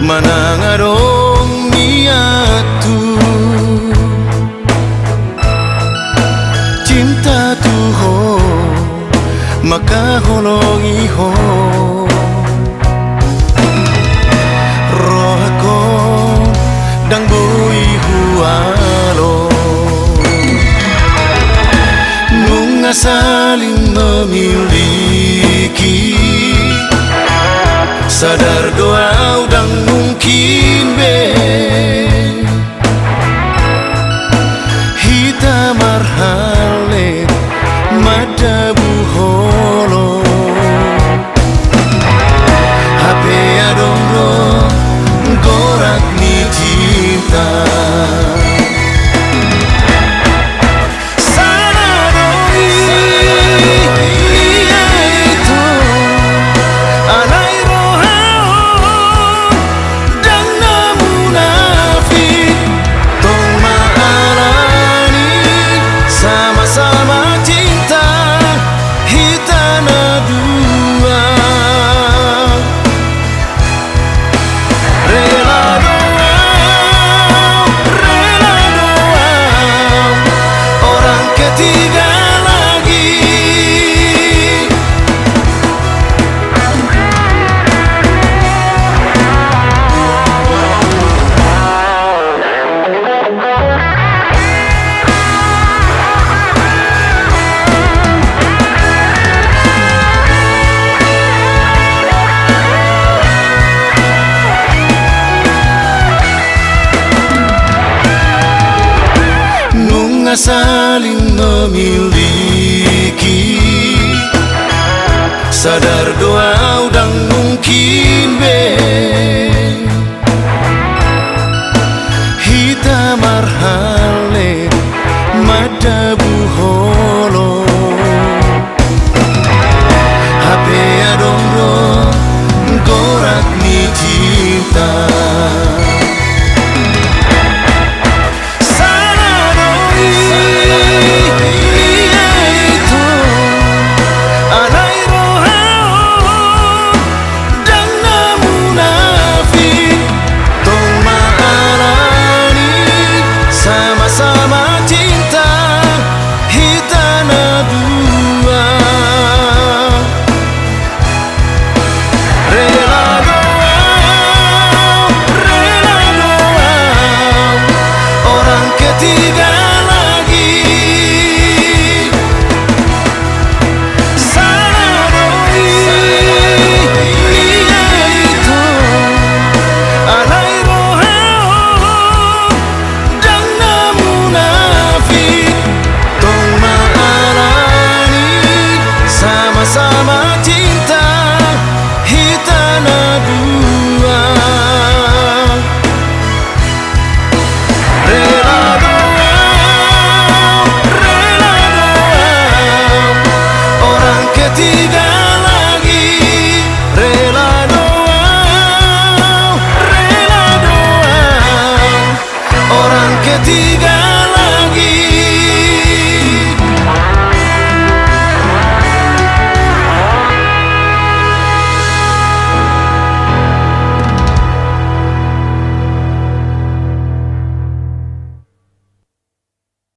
Mana ngadong niatu cinta tuho maka holongi ho roh ko dang bui hualo nunga saling memiliki sadar doa udang mungkin be hita marhale mada buholo HP adongro gorak ni cinta saling memiliki sadar doa udang mungkin be hita marhale mada buholo HP adongro gorak ni cinta sama cinta hitana dua rela doa orang ketiga lagi rela doa orang ketiga